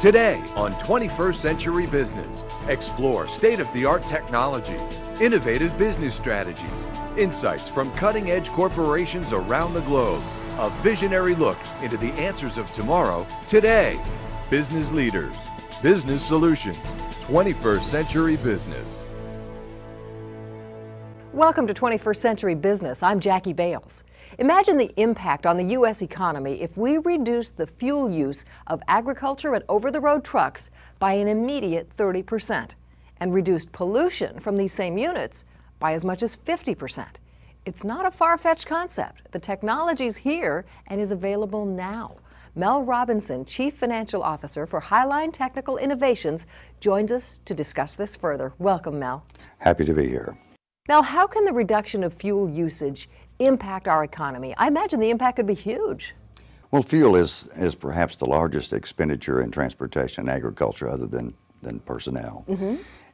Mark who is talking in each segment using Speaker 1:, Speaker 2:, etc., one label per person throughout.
Speaker 1: Today on 21st Century Business, explore state-of-the-art technology, innovative business strategies, insights from cutting-edge corporations around the globe, a visionary look into the answers of tomorrow today. Business leaders, business solutions, 21st Century Business.
Speaker 2: Welcome to 21st Century Business. I'm Jackie Bales. Imagine the impact on the U.S. economy if we reduce the fuel use of agriculture and over-the-road trucks by an immediate 30% and reduced pollution from these same units by as much as 50%. It's not a far-fetched concept. The technology's here and is available now. Mel Robinson, Chief Financial Officer for Highline Technical Innovations, joins us to discuss this further. Welcome, Mel.
Speaker 3: Happy to be here.
Speaker 2: Mel, how can the reduction of fuel usage impact our economy? I imagine the impact could be huge.
Speaker 3: Well, fuel is perhaps the largest expenditure in transportation and agriculture other than personnel.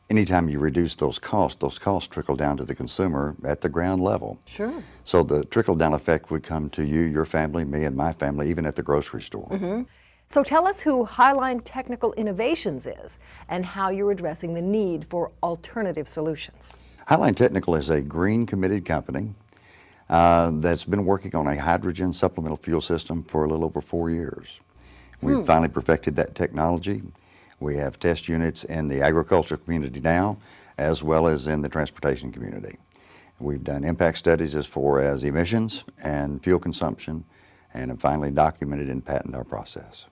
Speaker 3: Anytime you reduce those costs trickle down to the consumer at the ground level.
Speaker 2: Sure.
Speaker 3: So the trickle-down effect would come to you, your family, me, and my family, even at the grocery store.
Speaker 2: So tell us who Highline Technical Innovations is and how you're addressing the need for alternative solutions.
Speaker 3: Highline Technical is a green-committed company that's been working on a hydrogen supplemental fuel system for a little over 4 years. We've finally perfected that technology. We have test units in the agriculture community now, as well as in the transportation community. We've done impact studies as far as emissions and fuel consumption, and have finally documented and patented our process.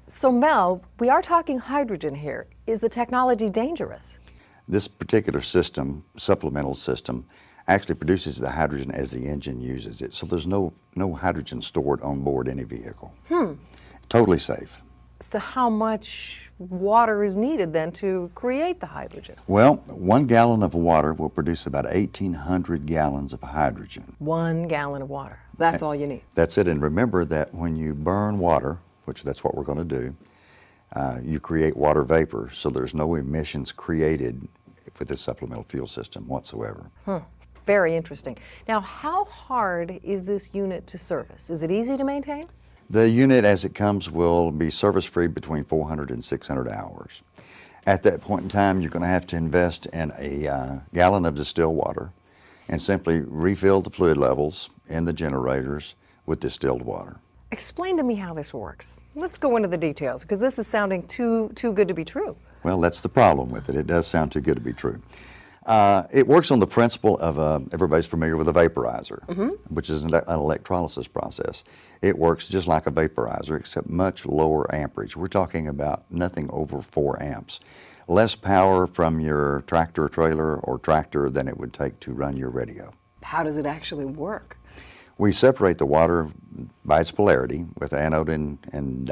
Speaker 2: So Mel, we are talking hydrogen here. Is the technology dangerous?
Speaker 3: This particular system, supplemental system, actually produces the hydrogen as the engine uses it. So there's no hydrogen stored on board any vehicle. Totally safe.
Speaker 2: So how much water is needed then to create the hydrogen?
Speaker 3: Well, 1 gallon of water will produce about 1,800 gallons of hydrogen.
Speaker 2: 1 gallon of water. That's all you need.
Speaker 3: That's it. And remember that when you burn water, which that's what we're going to do, you create water vapor, so there's no emissions created with the supplemental fuel system whatsoever.
Speaker 2: Very interesting. Now, how hard is this unit to service? Is it easy to maintain?
Speaker 3: The unit as it comes will be service-free between 400 and 600 hours. At that point in time, you're going to have to invest in a gallon of distilled water and simply refill the fluid levels in the generators with distilled water. Explain
Speaker 2: to me how this works. Let's go into the details, because this is sounding too good to be true.
Speaker 3: Well, that's the problem with it. It does sound too good to be true. It works on the principle of, everybody's familiar with a vaporizer, which is an electrolysis process. It works just like a vaporizer, except much lower amperage. We're talking about nothing over 4 amps. Less power from your tractor trailer or tractor than it would take to run your radio.
Speaker 2: How does it actually work?
Speaker 3: We separate the water by its polarity with anode and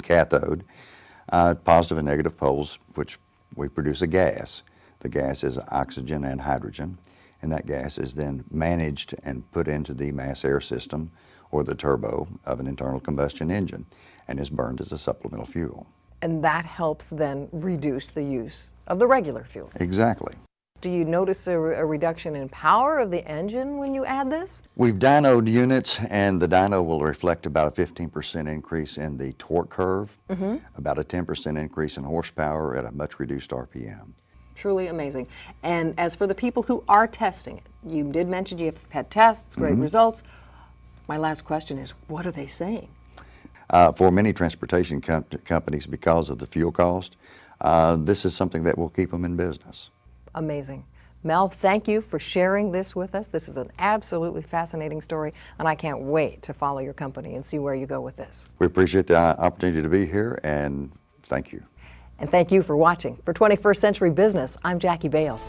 Speaker 3: cathode, positive and negative poles, which we produce a gas. The gas is oxygen and hydrogen, and that gas is then managed and put into the mass air system or the turbo of an internal combustion engine and is burned as a supplemental fuel. And
Speaker 2: that helps then reduce the use of the regular fuel.
Speaker 3: Exactly.
Speaker 2: Do you notice a reduction in power of the engine when you add this?
Speaker 3: We've dynoed units, and the dyno will reflect about a 15% increase in the torque curve, about a 10% increase in horsepower at a much reduced RPM.
Speaker 2: Truly amazing. And as for the people who are testing it, you did mention you've had tests, great results. My last question is, what are they saying?
Speaker 3: For many transportation companies, because of the fuel cost, this is something that will keep them in business.
Speaker 2: Amazing. Mel, thank you for sharing this with us. This is an absolutely fascinating story, and I can't wait to follow your company and see where you go with this.
Speaker 3: We appreciate the opportunity to be here, and thank you.
Speaker 2: And thank you for watching. For 21st Century Business, I'm Jackie Bales.